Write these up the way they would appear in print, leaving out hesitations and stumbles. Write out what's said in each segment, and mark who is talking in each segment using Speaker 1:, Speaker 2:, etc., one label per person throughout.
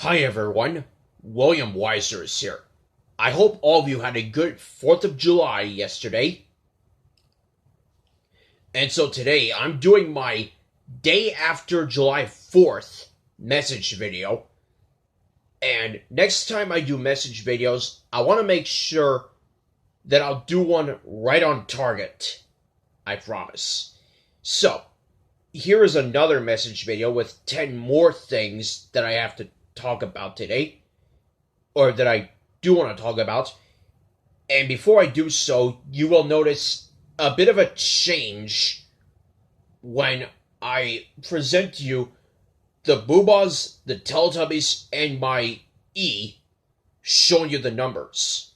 Speaker 1: Hi everyone, William Weyser is here. I hope all of you had a good 4th of July yesterday. And so today I'm doing my day after July 4th message video. And next time I do message videos, I want to make sure that I'll do one right on target. I promise. So, here is another message video with 10 more things that I have to talk about today, or that I do want to talk about. And before I do so, you will notice a bit of a change when I present to you the Boobas, the Teletubbies, and my E showing you the numbers.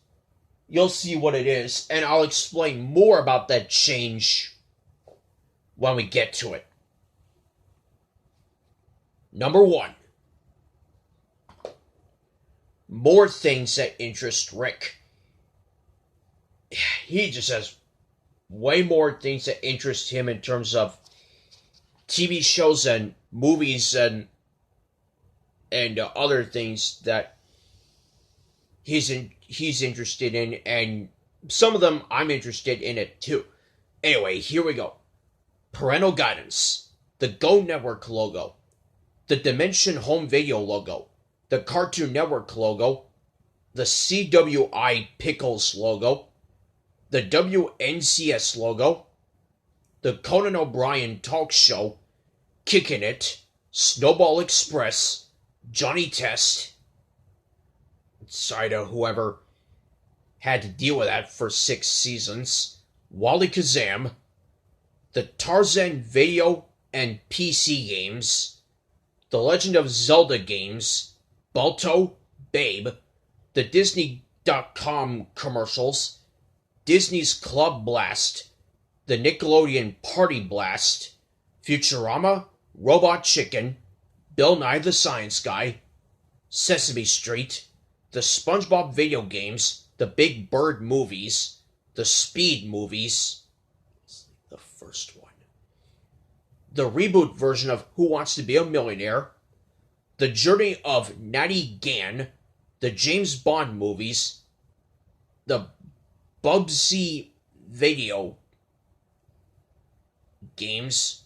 Speaker 1: You'll see what it is, and I'll explain more about that change when we get to it. Number 1. More things that interest Rick. He just has way more things that interest him in terms of TV shows and movies and other things that he's interested in, and some of them I'm interested in it too. Anyway, here we go. Parental guidance, the Go Network logo, the Dimension Home Video logo, the Cartoon Network logo, the CWI Pickles logo, the WNCS logo, the Conan O'Brien Talk Show, Kickin' It, Snowball Express, Johnny Test. Sorry to whoever had to deal with that for 6 seasons. Wally Kazam, the Tarzan video and PC games, the Legend of Zelda games, Balto, Babe, the Disney.com commercials, Disney's Club Blast, the Nickelodeon Party Blast, Futurama, Robot Chicken, Bill Nye the Science Guy, Sesame Street, the SpongeBob video games, the Big Bird movies, the Speed movies, the first one, the reboot version of Who Wants to Be a Millionaire, the Journey of Natty Gann, the James Bond movies, the Bubsy video games.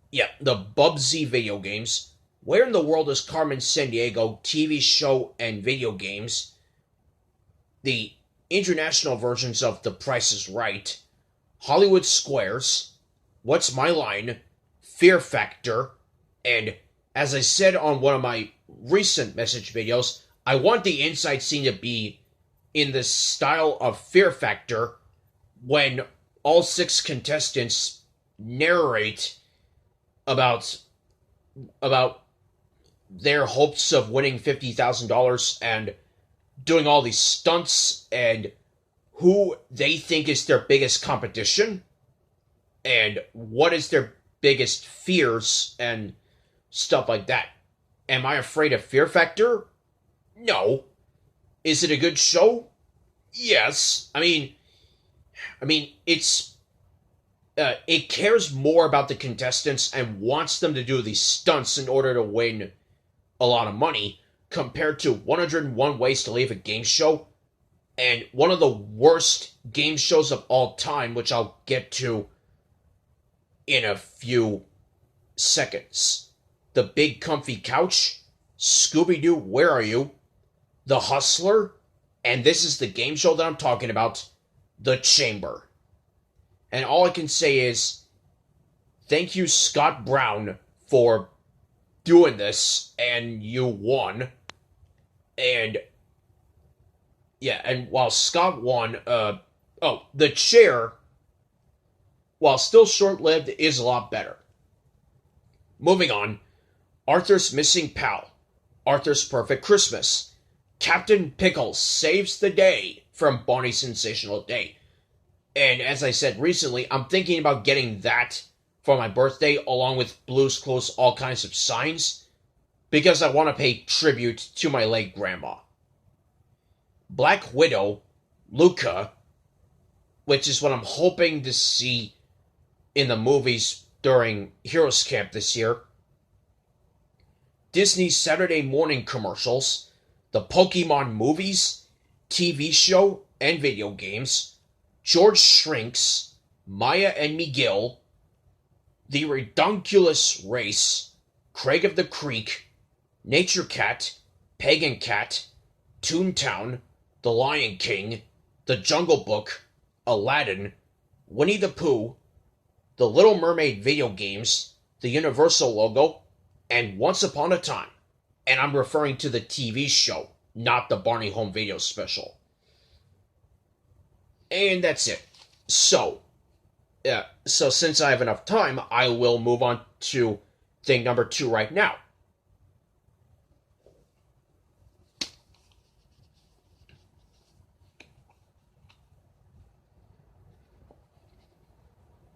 Speaker 1: Yeah, the Bubsy video games. Where in the World is Carmen Sandiego TV show and video games? The international versions of The Price is Right, Hollywood Squares, What's My Line, Fear Factor, and as I said on one of my recent message videos, I want the inside scene to be in the style of Fear Factor when all 6 contestants narrate about their hopes of winning $50,000 and doing all these stunts and who they think is their biggest competition and what is their biggest fears and stuff like that. Am I afraid of Fear Factor? No. Is it a good show? Yes. I mean, it cares more about the contestants and wants them to do these stunts in order to win a lot of money compared to 101 Ways to Leave a Game Show and one of the worst game shows of all time, which I'll get to in a few seconds. The Big Comfy Couch, Scooby-Doo, Where Are You?, The Hustler, and this is the game show that I'm talking about, The Chamber. And all I can say is, thank you, Scott Brown, for doing this, and you won. And, yeah, and while Scott won, The Chair, while still short-lived, is a lot better. Moving on, Arthur's Missing Pal, Arthur's Perfect Christmas, Captain Pickles Saves the Day from Bonnie's Sensational Day. And as I said recently, I'm thinking about getting that for my birthday along with Blue's Clues All Kinds of Signs because I want to pay tribute to my late grandma. Black Widow, Luca, which is what I'm hoping to see in the movies during Heroes Camp this year. Disney Saturday morning commercials, the Pokemon movies, TV show, and video games, George Shrinks, Maya and Miguel, The Redunculous Race, Craig of the Creek, Nature Cat, Pagan Cat, Toontown, The Lion King, The Jungle Book, Aladdin, Winnie the Pooh, The Little Mermaid video games, the Universal logo, and Once Upon a Time. And I'm referring to the TV show, not the Barney Home Video special. And that's it. So since I have enough time, I will move on to thing number 2 right now.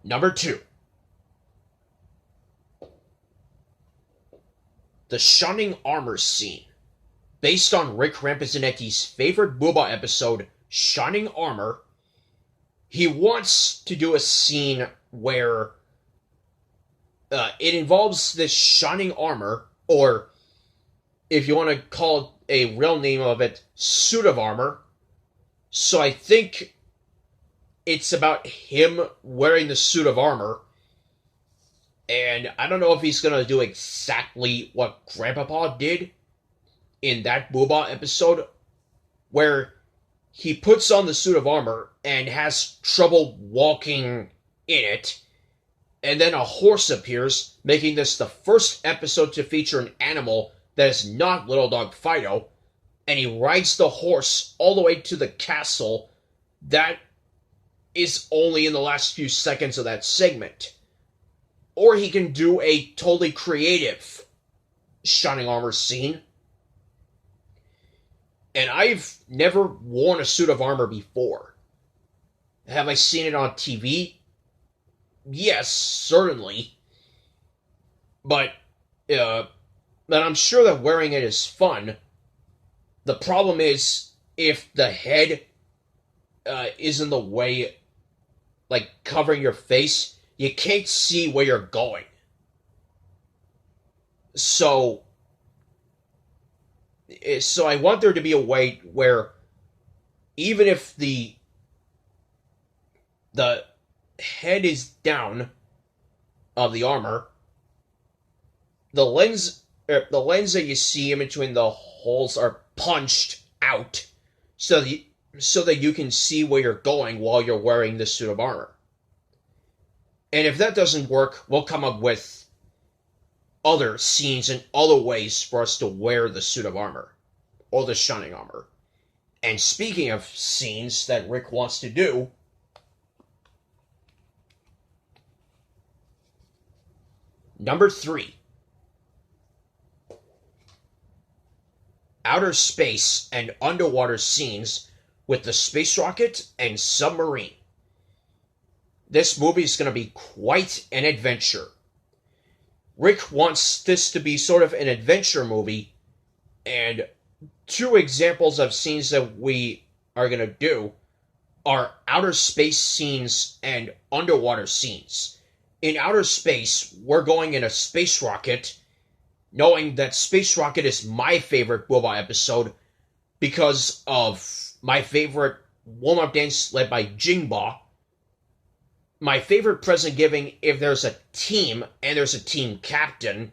Speaker 1: Number 2. The Shining Armor scene. Based on Rick Rampezinetti's favorite Booba episode, Shining Armor, he wants to do a scene where it involves this shining armor, or if you want to call it a real name of it, suit of armor. So I think it's about him wearing the suit of armor. And I don't know if he's going to do exactly what Grandpapa did in that Booba episode, where he puts on the suit of armor and has trouble walking in it, and then a horse appears, making this the first episode to feature an animal that is not Little Dog Fido, and he rides the horse all the way to the castle. That is only in the last few seconds of that segment. Or he can do a totally creative Shining Armor scene. And I've never worn a suit of armor before. Have I seen it on TV? Yes, certainly. But I'm sure that wearing it is fun. The problem is, if the head is in the way, like covering your face, you can't see where you're going. So I want there to be a way where even if the head is down of the armor, the lens that you see in between the holes are punched out so that you can see where you're going while you're wearing this suit of armor. And if that doesn't work, we'll come up with other scenes and other ways for us to wear the suit of armor, or the shining armor. And speaking of scenes that Rick wants to do, number 3. Outer space and underwater scenes with the space rocket and submarine. This movie is going to be quite an adventure. Rick wants this to be sort of an adventure movie, and 2 examples of scenes that we are going to do are outer space scenes and underwater scenes. In outer space, we're going in a space rocket, knowing that Space Rocket is my favorite Booba episode because of my favorite warm-up dance led by Jingba. My favorite present giving if there's a team and there's a team captain,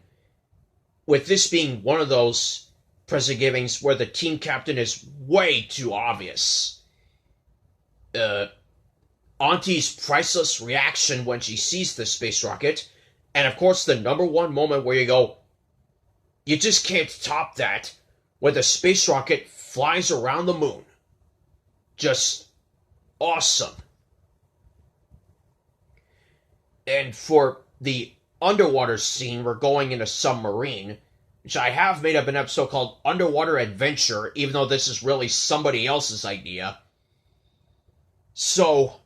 Speaker 1: with this being one of those present givings where the team captain is way too obvious. Auntie's priceless reaction when she sees the space rocket, and of course the number 1 moment where you go, you just can't top that, when the space rocket flies around the moon. Just awesome. And for the underwater scene, we're going in a submarine, which I have made up an episode called Underwater Adventure, even though this is really somebody else's idea. So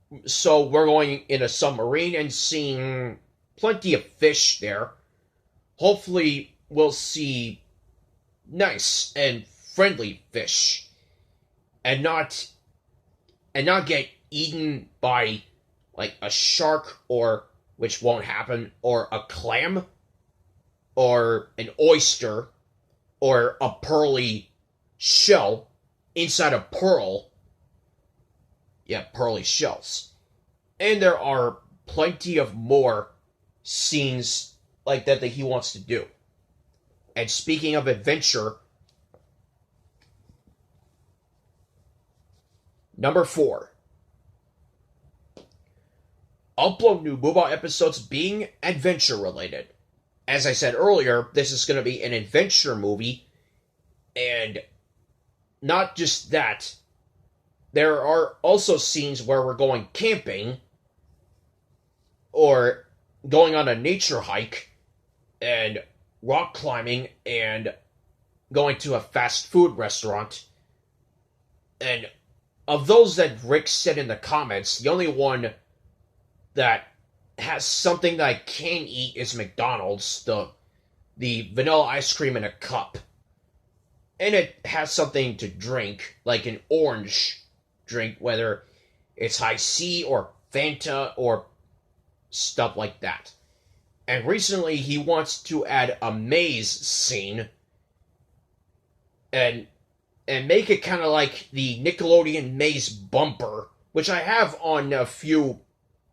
Speaker 1: we're going in a submarine and seeing plenty of fish there. Hopefully we'll see nice and friendly fish, and not get eaten by like a shark, or, which won't happen, or a clam, or an oyster or a pearly shell inside a pearl. Yeah, pearly shells. And there are plenty of more scenes like that he wants to do. And speaking of adventure, number 4. Upload new Booba episodes being adventure related. As I said earlier, this is going to be an adventure movie. And not just that, there are also scenes where we're going camping or going on a nature hike and rock climbing and going to a fast food restaurant. And of those that Rick said in the comments, the only one that has something that I can eat is McDonald's, the vanilla ice cream in a cup. And it has something to drink, like an orange drink, whether it's High C or Fanta or stuff like that. And recently he wants to add a maze scene and make it kind of like the Nickelodeon maze bumper, which I have on a few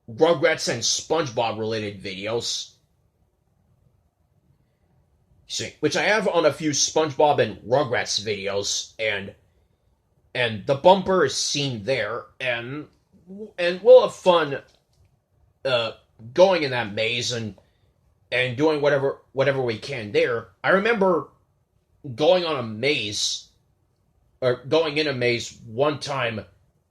Speaker 1: Rugrats and SpongeBob related videos. Which I have on a few SpongeBob and Rugrats videos, and the bumper is seen there, and we'll have fun going in that maze and doing whatever we can there. I remember going in a maze one time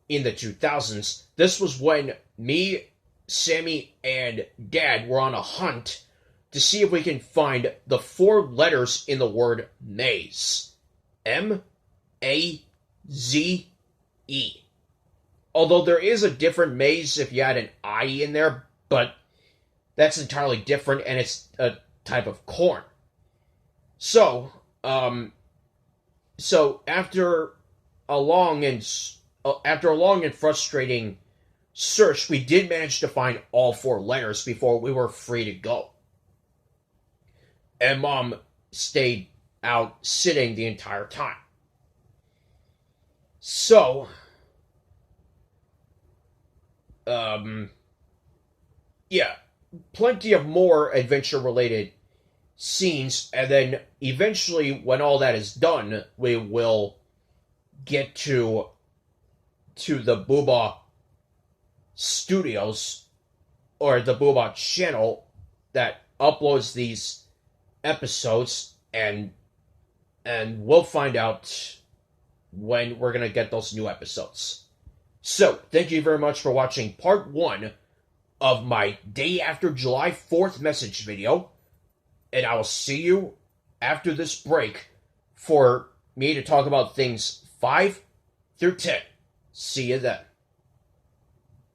Speaker 1: in the 2000s. This was when me, Sammy, and Dad were on a hunt to see if we can find the 4 letters in the word maze. M-A-Z-E. Although there is a different maze if you add an I in there, but that's entirely different, and it's a type of corn. So after a long and frustrating search, we did manage to find all 4 letters before we were free to go. And Mom stayed out sitting the entire time. So, yeah, plenty of more adventure-related scenes, and then eventually, when all that is done, we will get to the Booba Studios, or the Booba channel that uploads these episodes, and we'll find out when we're going to get those new episodes. So, thank you very much for watching part 1 of my day after July 4th message video, and I will see you after this break for me to talk about things 5 through 10. See you then.